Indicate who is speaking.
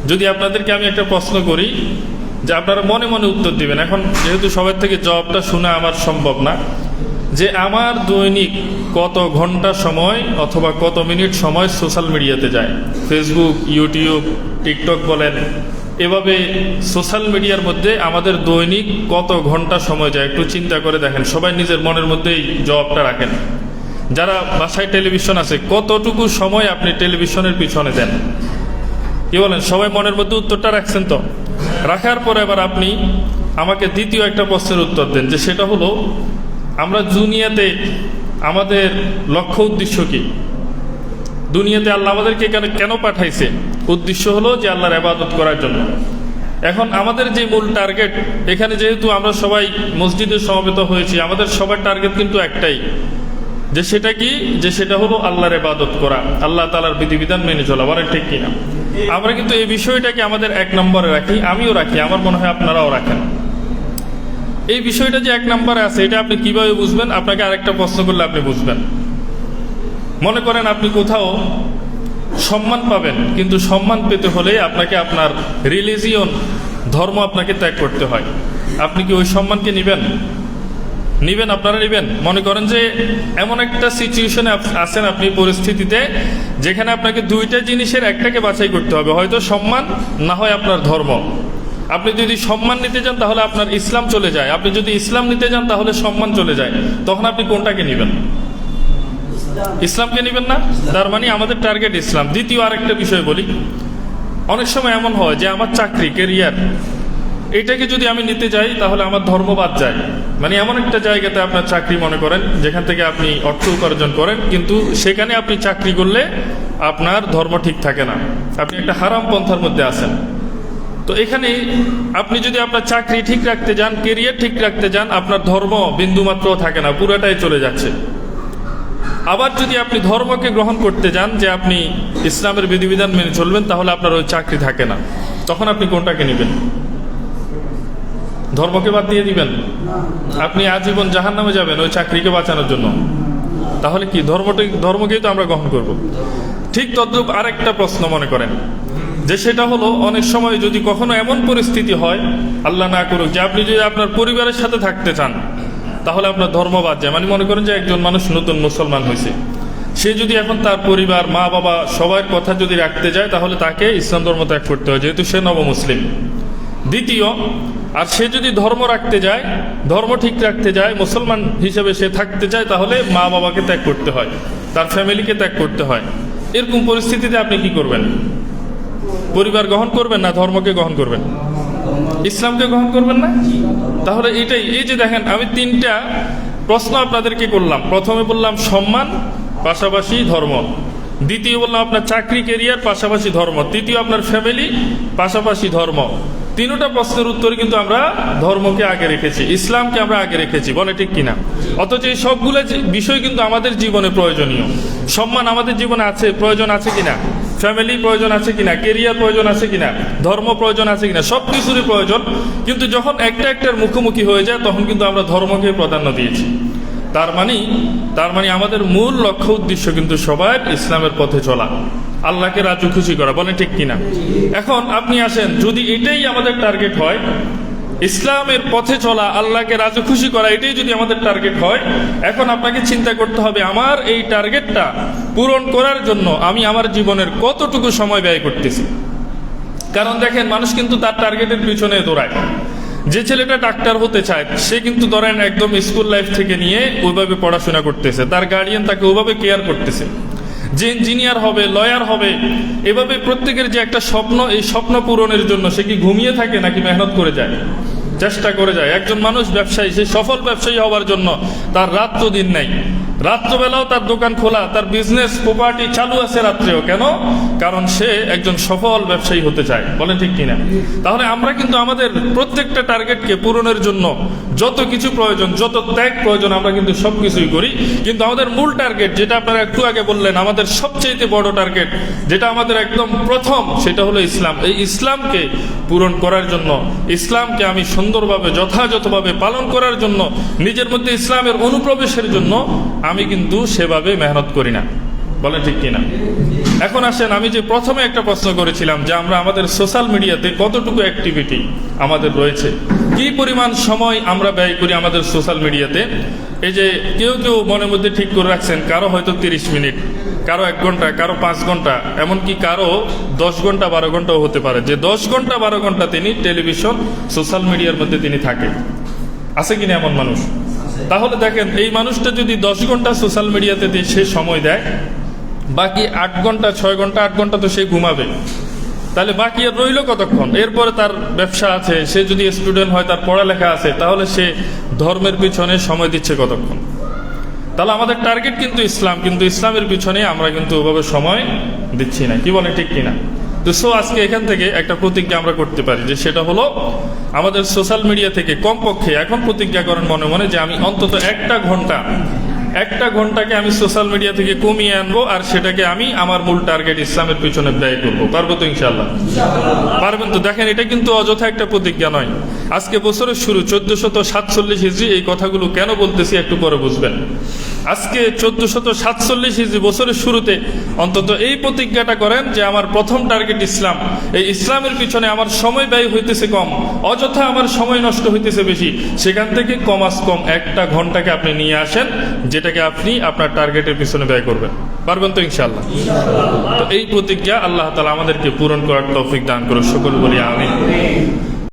Speaker 1: যদি আপনাদেরকে আমি একটা প্রশ্ন করি যে আপনারা মনে মনে উত্তর দিবেন, এখন যেহেতু সবার থেকে জবাবটা শোনা আমার সম্ভব না, যে আমার দৈনিক কত ঘন্টা সময় অথবা কত মিনিট সময় সোশ্যাল মিডিয়াতে যায়, ফেসবুক, ইউটিউব, টিকটক বলেন, এভাবে সোশ্যাল মিডিয়ার মধ্যে আমাদের দৈনিক কত ঘন্টা সময় যায় একটু চিন্তা করে দেখেন। সবাই নিজের মনের মধ্যেই জবাবটা রাখেন। যারা বাসায় টেলিভিশন আছে, কতটুকু সময় আপনি টেলিভিশনের পিছনে দেন? কি বলেন? সবাই মনের মধ্যে উত্তরটা রাখছেন তো? রাখার পর এবার আপনি আমাকে দ্বিতীয় একটা প্রশ্নের উত্তর দেন, যে সেটা হলো আমরা দুনিয়াতে আমাদের লক্ষ্য উদ্দেশ্য কি? দুনিয়াতে আল্লাহ আমাদেরকে কেন পাঠাইছে? উদ্দেশ্য হলো যে আল্লাহর ইবাদত করার জন্য। এখন আমাদের যে মূল টার্গেট, এখানে যেহেতু আমরা সবাই মসজিদে সমবেত হয়েছি, আমাদের সবার টার্গেট কিন্তু একটাই, যে সেটা কি? যে সেটা হলো আল্লাহর ইবাদত করা, আল্লাহ তাআলার বিধিবিধান মেনে চলা। বলেন ঠিক কিনা? আমরা কিন্তু এই বিষয়টাকে আমাদের এক নম্বরে রাখি, আমিও রাখি, আমার মনে হয় আপনারাও রাখেন। এই বিষয়টা যে এক নম্বরে আছে, এটা আপনি কিভাবে বুঝবেন? আপনাকে আরেকটা প্রশ্ন করলে আপনি বুঝবেন। মনে করেন আপনি কোথাও সম্মান পাবেন, কিন্তু সম্মান পেতে হলে আপনাকে আপনার রিলিজিয়ন, ধর্ম আপনাকে ত্যাগ করতে হয়। আপনি কি ওই সম্মানকে নিবেন? আপনারা নিবেন? মনে করেন যে এমন একটা সিচুয়েশনে আছেন আপনি, পরিস্থিতিতে, যেখানে আপনাকে দুইটা জিনিসের একটাকে বাছাই করতে হবে, হয়তো সম্মান, না হয় আপনার ধর্ম। আপনি যদি সম্মান নিতে যান তাহলে আপনার ইসলাম চলে যায়, আপনি যদি ইসলাম নিতে যান তাহলে সম্মান চলে যায়। তখন আপনি কোনটাকে নেবেন? ইসলামকে নেবেন না? তার মানে আমাদের টার্গেট ইসলাম। দ্বিতীয় আরেকটা বিষয় বলি, অনেক সময় এমন হয় যে আমার চাকরি, ক্যারিয়ার, এটাকে যদি আমি নিতে যাই তাহলে আমার ধর্ম বাদ যায়। মানে এমন একটা জায়গাতে আপনার চাকরি মনে করেন, যেখান থেকে আপনি অর্থ উপার্জন করেন, কিন্তু সেখানে আপনি চাকরি করলে আপনার ধর্ম ঠিক থাকে না, আপনি একটা হারাম পন্থার মধ্যে আছেন। তো এখানে আপনি যদি আপনার চাকরি ঠিক রাখতে যান, কেরিয়ার ঠিক রাখতে যান, আপনার ধর্ম বিন্দুমাত্র থাকে না, পুরাটাই চলে যাচ্ছে। আবার যদি আপনি ধর্মকে গ্রহণ করতে যান, যে আপনি ইসলামের বিধিবিধান মেনে চলবেন, তাহলে আপনার ওই চাকরি থাকে না। তখন আপনি কোনটাকে নেবেন? ধর্মকে বাদ দিয়ে দিবেন? আপনি আজীবন জাহান্নামে যাবেন ওই চাকরিকে বাঁচানোর জন্য। তাহলে কি ধর্মকেই তো আমরা গ্রহণ করব। ঠিক তদ্রূপ আরেকটা প্রশ্ন মনে করেন, যে সেটা হলো অনেক সময় যদি কখনো এমন পরিস্থিতি হয়, আল্লাহ না করুক, যে আপনি যদি আপনার পরিবারের সাথে থাকতে চান, তাহলে আপনার ধর্ম বাদ যায়। মানে মনে করেন যে একজন মানুষ নতুন মুসলমান হয়েছে, সে যদি এখন তার পরিবার, মা বাবা, সবার কথা যদি রাখতে যায়, তাহলে তাকে ইসলাম ধর্ম ত্যাগ করতে হয়, যেহেতু সে নবমুসলিম। দ্বিতীয়, আর সে যদি ধর্ম রাখতে যায়, ধর্ম ঠিক রাখতে যায়, মুসলমান হিসেবে সে থাকতে চায়, তাহলে মা বাবাকে ত্যাগ করতে হয়, তার ফ্যামিলিকে ত্যাগ করতে হয়। এরকম পরিস্থিতিতে আপনি কি করবেন? পরিবার গ্রহণ করবেন না ধর্মকে গ্রহণ করবেন? ইসলামকে গ্রহণ করবেন না? তাহলে এটাই, এই যে দেখেন, আমি তিনটা প্রশ্ন আপনাদেরকে করলাম। প্রথমে বললাম সম্মান, পাশাপাশি ধর্ম। দ্বিতীয় বললাম আপনার চাকরি, কেরিয়ার, পাশাপাশি ধর্ম। তৃতীয় আপনার ফ্যামিলি, পাশাপাশি ধর্ম। তিনটা প্রশ্নের উত্তরে কিন্তু আমরা ধর্মকে আগে রেখেছি, ইসলামকে আমরা আগে রেখেছি। বলে ঠিক কিনা? অথচ এই সবগুলো বিষয় কিন্তু আমাদের জীবনে প্রয়োজনীয়। সম্মান আমাদের জীবনে আছে, প্রয়োজন আছে কিনা? ফ্যামিলি প্রয়োজন আছে কিনা? কেরিয়ার প্রয়োজন আছে কিনা? ধর্ম প্রয়োজন আছে কিনা? সব কিছুরই প্রয়োজন। কিন্তু যখন একটার মুখোমুখি হয়ে যায়, তখন কিন্তু আমরা ধর্মকে প্রাধান্য দিয়েছি। তার মানে আমাদের মূল লক্ষ্য উদ্দেশ্য কিন্তু সবার ইসলামের পথে চলা, আল্লাহকে রাজি খুশি করা। বলেন ঠিক কিনা? এখন আপনি আসেন, যদি এটাই আমাদের টার্গেট হয়, ইসলামের পথে চলা, আল্লাহকে রাজি খুশি করা, এটাই যদি আমাদের টার্গেট হয়, এখন আপনাকে চিন্তা করতে হবে, আমার এই টার্গেটটা পূরণ করার জন্য আমি আমার জীবনের কতটুকু সময় ব্যয় করতেছি। কারণ দেখেন, মানুষ কিন্তু তার টার্গেটের পিছনে দৌড়ায়। যে ছেলেটা ডাক্তার হতে চায়, সে কিন্তু ধরেন একদম স্কুল লাইফ থেকে নিয়ে ওইভাবে পড়াশোনা করতেছে, তার গার্ডিয়ান তাকে ওইভাবে কেয়ার করতেছে। যে ইঞ্জিনিয়ার হবে, লয়ার হবে, এভাবে প্রত্যেকের যে একটা স্বপ্ন, এই স্বপ্ন পূরণের জন্য সে কি ঘুমিয়ে থাকে নাকি মেহনত করে যায়, চেষ্টা করে যায়? একজন মানুষ ব্যবসায়ী, সে সফল ব্যবসায়ী হওয়ার জন্য তার রাত্র দিন নাই, রাত্রবেলাও তার দোকান খোলা, তার বিজনেস প্রপার্টি চালু আছে রাত্রেও। কেন? কারণ সে একজন সফল ব্যবসায়ী হতে চায়। বলেন ঠিক কিনা? তাহলে আমরা কিন্তু আমাদের প্রত্যেকটা টার্গেটকে পূরণের জন্য যত কিছু প্রয়োজন, যত ত্যাগ প্রয়োজন, আমরা কিন্তু সবকিছুই করি। কিন্তু আমাদের মূল টার্গেট, যেটা আপনারা একটু আগে বললেন, আমাদের সবচেয়ে বড় টার্গেট, যেটা আমাদের একদম প্রথম, সেটা হলো ইসলাম। এই ইসলামকে পূরণ করার জন্য, ইসলামকে আমি সুন্দরভাবে, যথাযথভাবে পালন করার জন্য, নিজের মধ্যে ইসলামের অনুপ্রবেশের জন্য আমি কিন্তু সেভাবে মেহনত করি না। বলেন ঠিক কিনা? এখন আসেন, আমি যে প্রথমে একটা প্রশ্ন করেছিলাম যে আমরা আমাদের সোশ্যাল মিডিয়াতে কতটুকু অ্যাক্টিভিটি আমাদের রয়েছে, কি পরিমাণ সময় আমরা ব্যয় করি আমাদের সোশ্যাল মিডিয়াতে। এই যে কেউ কেউ মনের মধ্যে ঠিক করে রাখছেন, কারো হয়তো 30 মিনিট, কারো 1 ঘন্টা, কারো 5 ঘন্টা, এমনকি কারো 10 ঘন্টা 12 ঘন্টাও হতে পারে, যে 10 ঘন্টা 12 ঘন্টা তিনি টেলিভিশন সোশ্যাল মিডিয়ার মধ্যে তিনি থাকে। আছে কিনা এমন মানুষ? তাহলে দেখেন, এই মানুষটা যদি 10 ঘন্টা সোশ্যাল মিডিয়াতে দিয়ে সে সময় দেয়, বাকি 8 ঘন্টা 6 ঘন্টা 8 ঘন্টা তো সে ঘুমাবে, তাহলে বাকি আর রইল কতক্ষণ? এরপরে তার ব্যবসা আছে, সে যদি স্টুডেন্ট হয়, তার পড়ালেখা আছে, তাহলে সে ধর্মের পিছনে সময় দিচ্ছে কতক্ষণ? তাহলে আমাদের টার্গেট কিন্তু ইসলাম, কিন্তু ইসলামের পিছনে আমরা কিন্তু ওভাবে সময় দিচ্ছি না। কি বলে ঠিক কিনা? তো আজকে এখান থেকে একটা প্রতিজ্ঞা আমরা করতে পারি, যে সেটা হলো আমাদের সোশ্যাল মিডিয়া থেকে কমপক্ষে এখন প্রতিজ্ঞা করেন মনে মনে যে আমি অন্তত একটা ঘন্টাকে আমি সোশ্যাল মিডিয়া থেকে কমিয়ে আনবো, আর সেটাকে আমি আমার মূল টার্গেট ইসলামের পিছনে ব্যয় করবো। পারবো তো ইনশাআল্লাহ? পারবেন তো? দেখেন, এটা কিন্তু অযথা একটা প্রতিজ্ঞা নয়। আজকে বছরের শুরু 1447 হিজরি, এই কথাগুলো কেন বলতেছি একটু পরে বুঝবেন। আজকে 1447 হিজরি বছরের শুরুতে অন্তত এই প্রতিজ্ঞাটা করেন যে আমার প্রথম টার্গেট ইসলাম, এই ইসলামের পিছনে আমার সময় ব্যয় হইতেছে কম, অযথা আমার সময় নষ্ট হইতেছে বেশি, সেখান থেকে কমাস কম 1 ঘন্টাকে আপনি নিয়ে আসেন, যেটাকে আপনি আপনার টার্গেটের পিছনে ব্যয় করবেন। পারবেন তো ইনশাআল্লাহ? তো এই প্রতিজ্ঞা আল্লাহ তাআলা আমাদেরকে পূরণ করার তৌফিক দান করুন, সকল বলি আমিন।